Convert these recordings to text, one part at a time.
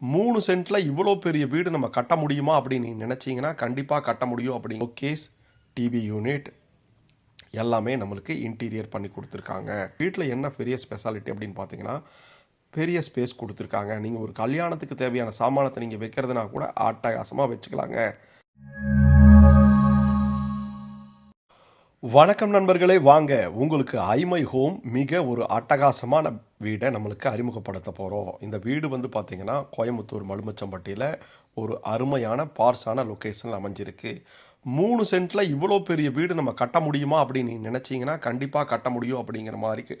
3 சென்ட்ல இவ்வளோ பெரிய வீடு நம்ம கட்ட முடியுமா அப்படின்னு நீங்க நினைச்சீங்கன்னா, கண்டிப்பா கட்ட முடியும் அப்படிங்க. ஷோகேஸ், டிவி யூனிட் எல்லாமே நம்மளுக்கு இன்டீரியர் பண்ணி குடுத்துருக்காங்க. வீட்ல என்ன பெரிய ஸ்பெஷாலிட்டி அப்படின்னு பார்த்தீங்கன்னா, பெரிய ஸ்பேஸ் குடுத்துருக்காங்க. நீங்க ஒரு கல்யாணத்துக்கு தேவையான சாமானத்த நீங்க வைக்கிறதுனா கூட அட்டகாசமா வச்சுக்கலாங்க. வணக்கம் நண்பர்களே, வாங்க உங்களுக்கு ஐமை ஹோம் மிக ஒரு அட்டகாசமான வீடை நம்மளுக்கு அறிமுகப்படுத்த போகிறோம். இந்த வீடு வந்து பார்த்தீங்கன்னா கோயம்புத்தூர் மலுமச்சம்பட்டியில் ஒரு அருமையான பார்ஸான லொக்கேஷனில் அமைஞ்சிருக்கு. 3 சென்ட்டில் இவ்வளோ பெரிய வீடு நம்ம கட்ட முடியுமா அப்படின்னு நினச்சிங்கன்னா கண்டிப்பாக கட்ட முடியும் அப்படிங்கிற மாதிரி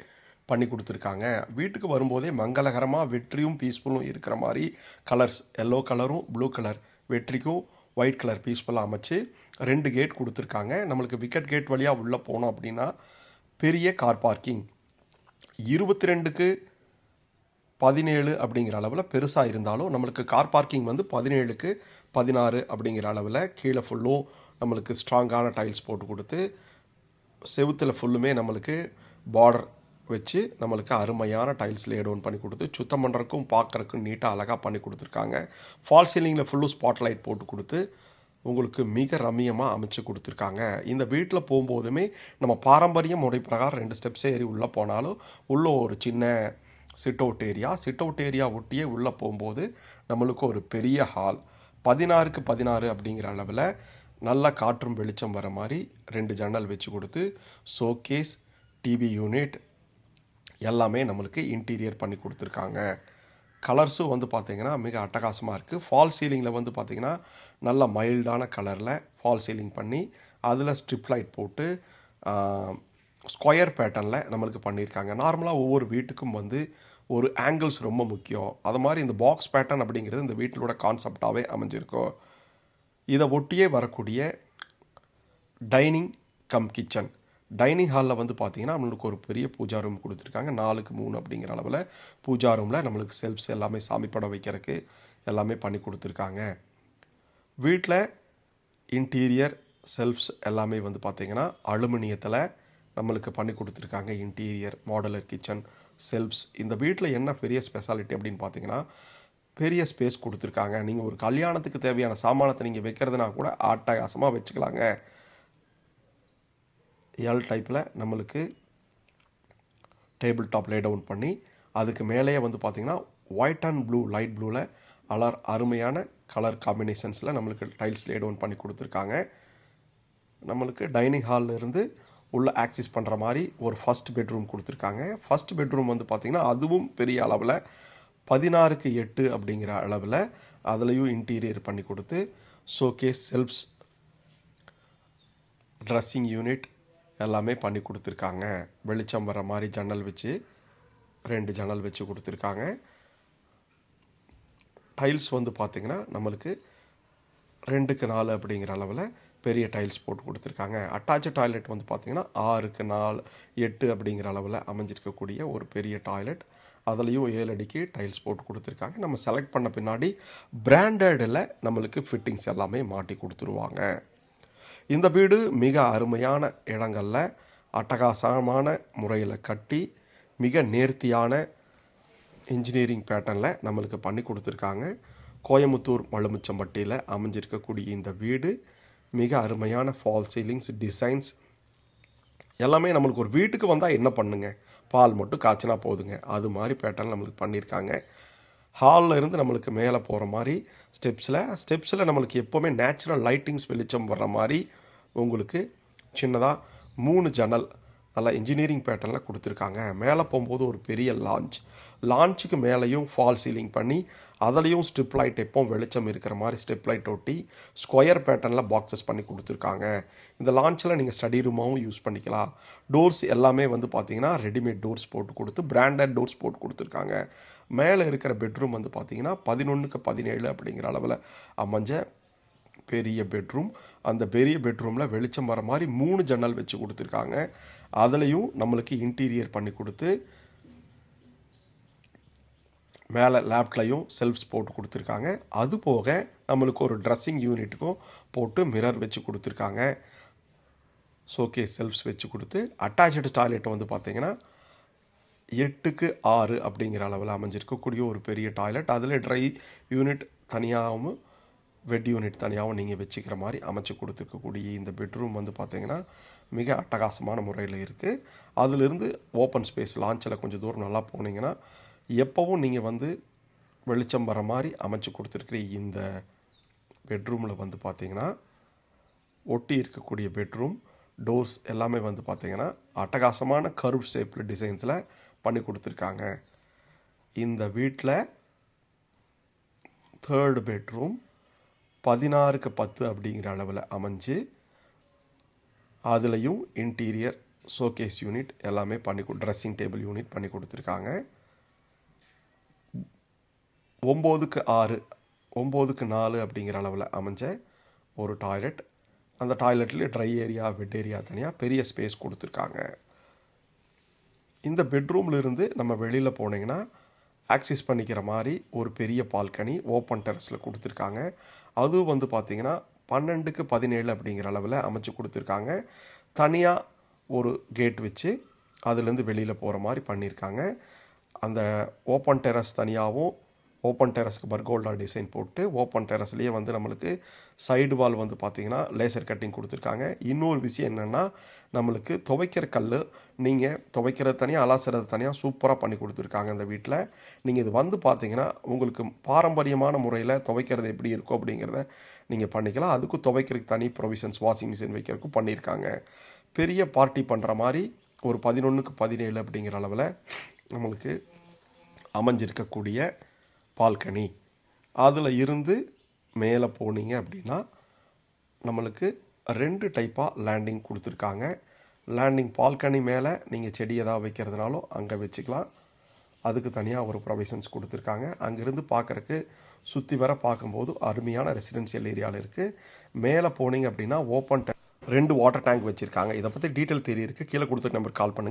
பண்ணி கொடுத்துருக்காங்க. வீட்டுக்கு வரும்போதே மங்களகரமாக வெற்றியும் பீஸ்ஃபுல்லும் இருக்கிற மாதிரி கலர்ஸ், எல்லோ கலரும் ப்ளூ கலர், வெற்றிக்கும் ஒயிட் கலர் பீஸ்ஃபுல்லாக அமைச்சு 2 கேட் கொடுத்துருக்காங்க. நம்மளுக்கு விக்கெட் கேட் வழியாக உள்ளே போனோம் அப்படின்னா பெரிய கார் பார்க்கிங் 22க்கு 17 அப்படிங்கிற அளவில் பெருசாக இருந்தாலும் நம்மளுக்கு கார் பார்க்கிங் வந்து 17க்கு 16 அப்படிங்கிற அளவில் கீழே ஃபுல்லும் நம்மளுக்கு ஸ்ட்ராங்கான டைல்ஸ் போட்டு கொடுத்து செவுத்தில் ஃபுல்லுமே நம்மளுக்கு பார்டர் வச்சு நம்மளுக்கு அருமையான டைல்ஸ் லே டவுன் பண்ணி கொடுத்து சுத்தம் பண்ணுறதுக்கும் பார்க்குறக்கும் நீட்டாக அழகாக பண்ணி கொடுத்துருக்காங்க. ஃபால் சீலிங்கில் ஃபுல்லும் ஸ்பாட் லைட் போட்டு கொடுத்து உங்களுக்கு மிக ரம்மியமாக அமைச்சு கொடுத்துருக்காங்க. இந்த வீட்டில் போகும்போதுமே நம்ம பாரம்பரிய முறை பிரகாரம் 2 ஸ்டெப்ஸ் ஏறி உள்ளே போனாலும் உள்ளே ஒரு சின்ன சிட் அவுட் ஏரியா ஒட்டியே உள்ளே போகும்போது நம்மளுக்கு ஒரு பெரிய ஹால் 16க்கு 16 அப்படிங்கிற அளவில் நல்ல காற்றும் வெளிச்சம் வர மாதிரி 2 ஜன்னல் வச்சு கொடுத்து ஷோகேஸ், டிவி யூனிட் எல்லாமே நம்மளுக்கு இன்டீரியர் பண்ணி கொடுத்துருக்காங்க. கலர்ஸும் வந்து பார்த்திங்கன்னா மிக அட்டகாசமாக இருக்குது. ஃபால் சீலிங்கில் வந்து பார்த்திங்கன்னா நல்ல மைல்டான கலரில் ஃபால் சீலிங் பண்ணி அதில் ஸ்ட்ரிப் லைட் போட்டு ஸ்கொயர் பேட்டர்னில் நம்மளுக்கு பண்ணியிருக்காங்க. நார்மலாக ஒவ்வொரு வீட்டுக்கும் வந்து ஒரு ஆங்கிள்ஸ் ரொம்ப முக்கியம். அது மாதிரி இந்த பாக்ஸ் பேட்டர்ன் அப்படிங்கிறது இந்த வீட்டிலோட கான்செப்டாகவே அமைஞ்சிருக்கும். இதை ஒட்டியே வரக்கூடிய டைனிங் கம் கிச்சன், டைனிங் ஹாலில் வந்து பார்த்திங்கன்னா நம்மளுக்கு ஒரு பெரிய பூஜா ரூம் கொடுத்துருக்காங்க. 4க்கு 3 அப்படிங்கிற அளவில் பூஜா ரூமில் நம்மளுக்கு செல்ஃப்ஸ் எல்லாமே சாமி படம் வைக்கிறதுக்கு எல்லாமே பண்ணி கொடுத்துருக்காங்க. வீட்டில் இன்டீரியர் செல்ஃப்ஸ் எல்லாமே வந்து பார்த்திங்கன்னா அலுமினியத்தில் நம்மளுக்கு பண்ணி கொடுத்துருக்காங்க. Interior modular kitchen selves. இந்த வீட்டில் என்ன பெரிய ஸ்பெஷாலிட்டி அப்படின்னு பார்த்தீங்கன்னா பெரிய ஸ்பேஸ் கொடுத்துருக்காங்க. நீங்கள் ஒரு கல்யாணத்துக்கு தேவையான சாமானத்தை நீங்கள் வைக்கிறதுனா கூட அட்டகாசமாக வச்சுக்கலாங்க. எல் டைப்பில் நம்மளுக்கு டேபிள் டாப் லே டவுன் பண்ணி அதுக்கு மேலேயே வந்து பார்த்திங்கன்னா ஒயிட் அண்ட் ப்ளூ, லைட் ப்ளூவில் அருமையான கலர் காம்பினேஷன்ஸில் நம்மளுக்கு டைல்ஸ் லே டவுன் பண்ணி கொடுத்துருக்காங்க. நம்மளுக்கு டைனிங் ஹாலில் இருந்து உள்ளே ஆக்சஸ் பண்ணுற மாதிரி ஒரு ஃபஸ்ட் பெட்ரூம் கொடுத்துருக்காங்க. ஃபஸ்ட் பெட்ரூம் வந்து பார்த்திங்கன்னா அதுவும் பெரிய அளவில் 16க்கு 8 அப்படிங்கிற அளவில் அதுலேயும் இன்டீரியர் பண்ணி கொடுத்து ஷோகேஸ், செல்ஃப்ஸ், ட்ரெஸ்ஸிங் யூனிட் எல்லாமே பண்ணி கொடுத்துருக்காங்க. வெளிச்சம் வர மாதிரி ஜன்னல் வச்சு 2 ஜன்னல் வச்சு கொடுத்துருக்காங்க. டைல்ஸ் வந்து பார்த்திங்கன்னா நம்மளுக்கு 2க்கு 4 அப்படிங்கிற அளவில் பெரிய டைல்ஸ் போட்டு கொடுத்துருக்காங்க. அட்டாச்சு டாய்லெட் வந்து பார்த்திங்கன்னா 6க்கு 4, 8 அப்படிங்கிற அளவில் அமைஞ்சிருக்கக்கூடிய ஒரு பெரிய டாய்லெட். அதுலேயும் 7 அடிக்கு டைல்ஸ் போட்டு கொடுத்துருக்காங்க. நம்ம செலக்ட் பண்ண பின்னாடி பிராண்டடில் நம்மளுக்கு ஃபிட்டிங்ஸ் எல்லாமே மாட்டி கொடுத்துருவாங்க. இந்த வீடு மிக அருமையான இடங்களில் அட்டகாசமான முறையில் கட்டி மிக நேர்த்தியான இன்ஜினியரிங் பேட்டர்னில் நம்மளுக்கு பண்ணி கொடுத்துருக்காங்க. கோயம்புத்தூர் மலுமிச்சம்பட்டியில் அமைஞ்சிருக்கக்கூடிய இந்த வீடு மிக அருமையான ஃபால் சீலிங்ஸ், டிசைன்ஸ் எல்லாமே நம்மளுக்கு ஒரு வீட்டுக்கு வந்தால் என்ன பண்ணுங்க, பால் மட்டும் காய்ச்சினா போதுங்க, அது மாதிரி பேட்டர்ன் நம்மளுக்கு பண்ணியிருக்காங்க. ஹாலில் இருந்து நம்மளுக்கு மேலே போகிற மாதிரி ஸ்டெப்ஸில் நம்மளுக்கு எப்போவுமே நேச்சுரல் லைட்டிங்ஸ் வெளிச்சம் வர்ற மாதிரி உங்களுக்கு சின்னதாக 3 ஜன்னல் நல்லா இன்ஜினியரிங் பேட்டர்னில் கொடுத்துருக்காங்க. மேலே போகும்போது ஒரு பெரிய லான்ச்சுக்கு மேலேயும் ஃபால் சீலிங் பண்ணி அதுலேயும் ஸ்ட்ரிப் லைட் எப்போ வெளிச்சம் இருக்கிற மாதிரி ஸ்ட்ரிப் லைட் ஒட்டி ஸ்கொயர் பேட்டர்னில் பாக்ஸஸ் பண்ணி கொடுத்துருக்காங்க. இந்த லான்ச்சில் நீங்கள் ஸ்டடி ரூமாகவும் யூஸ் பண்ணிக்கலாம். டோர்ஸ் எல்லாமே வந்து பார்த்திங்கன்னா ரெடிமேட் டோர்ஸ் போட்டு கொடுத்து பிராண்டட் டோர்ஸ் போட்டு கொடுத்துருக்காங்க. மேலே இருக்கிற பெட்ரூம் வந்து பார்த்திங்கன்னா 11க்கு 17 அப்படிங்கிற அளவில் அமைஞ்ச பெரிய பெட்ரூம். அந்த பெரிய பெட்ரூமில் வெளிச்சம் வர மாதிரி 3 ஜன்னல் வச்சு கொடுத்துருக்காங்க. அதுலேயும் நம்மளுக்கு இன்டீரியர் பண்ணி கொடுத்து மேலே லேப்ட்லையும் செல்ஃப்ஸ் போட்டு கொடுத்துருக்காங்க. அது போக நம்மளுக்கு ஒரு ட்ரெஸ்ஸிங் யூனிட்டுக்கும் போட்டு மிரர் வச்சு கொடுத்துருக்காங்க. ஷோகேஸ் செல்ஃப்ஸ் வச்சு கொடுத்து அட்டாச்சு டாய்லெட் வந்து பார்த்திங்கன்னா 8க்கு 6 அப்படிங்கிற அளவில் அமைஞ்சிருக்கக்கூடிய ஒரு பெரிய டாய்லெட். அதில் ட்ரை யூனிட் தனியாகவும் வெட் யூனிட் தனியாகவும் நீங்கள் வச்சுக்கிற மாதிரி அமைச்சு கொடுத்துருக்கக்கூடிய இந்த பெட்ரூம் வந்து பார்த்திங்கன்னா மிக அட்டகாசமான முறையில் இருக்குது. அதிலிருந்து ஓப்பன் ஸ்பேஸ் லான்ச்சில் கொஞ்சம் தூரம் நல்லா போனீங்கன்னா எப்போவும் நீங்கள் வந்து வெளிச்சம் வர மாதிரி அமைச்சு கொடுத்துருக்குற இந்த பெட்ரூமில் வந்து பார்த்திங்கன்னா ஒட்டி இருக்கக்கூடிய பெட்ரூம் டோர்ஸ் எல்லாமே வந்து பார்த்திங்கன்னா அட்டகாசமான கர்வ் ஷேப்பில் டிசைன்ஸில் பண்ணி கொடுத்துருக்காங்க. இந்த வீட்டில் 3rd பெட்ரூம் 16க்கு 10 அப்படிங்கிற அளவில் அமைஞ்சு அதுலேயும் இன்டீரியர் ஷோகேஸ் யூனிட் எல்லாமே ட்ரெஸ்ஸிங் டேபிள் யூனிட் பண்ணி கொடுத்துருக்காங்க. 9க்கு 6 9க்கு 4 அப்படிங்கிற அளவில் அமைஞ்ச ஒரு டாய்லெட். அந்த டாய்லெட்லேயே ட்ரை ஏரியா வெட் ஏரியா தனியாக பெரிய ஸ்பேஸ் கொடுத்துருக்காங்க. இந்த பெட்ரூமில் இருந்து நம்ம வெளியில் போனீங்கன்னா ஆக்சஸ் பண்ணிக்கிற மாதிரி ஒரு பெரிய பால்கனி ஓப்பன் டெரஸில் கொடுத்துருக்காங்க. அதுவும் வந்து பார்த்திங்கன்னா 12க்கு 17 அப்படிங்கிற அளவில் அமைச்சு கொடுத்துருக்காங்க. தனியாக ஒரு கேட் வச்சு அதுலேருந்து வெளியில் போகிற மாதிரி பண்ணியிருக்காங்க. அந்த ஓப்பன் டெரஸ் தனியாகவும் ஓப்பன் டெரஸ்க்கு பர்கோல்டா டிசைன் போட்டு ஓப்பன் டெரஸ்லேயே வந்து நம்மளுக்கு சைடு வால் வந்து பார்த்திங்கன்னா லேசர் கட்டிங் கொடுத்துருக்காங்க. இன்னொரு விஷயம் என்னென்னா நம்மளுக்கு துவைக்கிற கல் நீங்கள் துவைக்கிறது தனியாக அலாசுறது தனியாக சூப்பராக பண்ணி கொடுத்துருக்காங்க இந்த வீட்டில். நீங்கள் இது வந்து பார்த்திங்கன்னா உங்களுக்கு பாரம்பரியமான முறையில் துவைக்கிறது எப்படி இருக்கும் அப்படிங்கிறத நீங்கள் பண்ணிக்கலாம். அதுக்கும் துவைக்கிறதுக்கு தனி ப்ரொவிஷன்ஸ் வாஷிங் மிஷின் வைக்கிறதுக்கும் பண்ணியிருக்காங்க. பெரிய பார்ட்டி பண்ணுற மாதிரி ஒரு 11க்கு 17 அப்படிங்கிற அளவில் நம்மளுக்கு அமைஞ்சிருக்கக்கூடிய பால்கனி. அதில் இருந்து மேலே போனீங்க அப்படின்னா நம்மளுக்கு 2 டைப்பாக லேண்டிங் கொடுத்துருக்காங்க. லேண்டிங் பால்கனி மேலே நீங்கள் செடி ஏதாவது வைக்கிறதுனாலும் அங்கே வச்சுக்கலாம். அதுக்கு தனியாக ஒரு ப்ரொவிஷன்ஸ் கொடுத்துருக்காங்க. அங்கேருந்து பார்க்குறக்கு சுற்றி வர பார்க்கும்போது அருமையான ரெசிடென்ஷியல் ஏரியாவில் இருக்குது. மேலே போனீங்க அப்படின்னா ஓப்பன் 2 வாட்டர் டேங்க் வச்சுருக்காங்க. இதை பற்றி டீட்டெயில் தெரிய இருக்குது. கீழே கொடுத்த நம்பர் கால் பண்ணுங்கள்.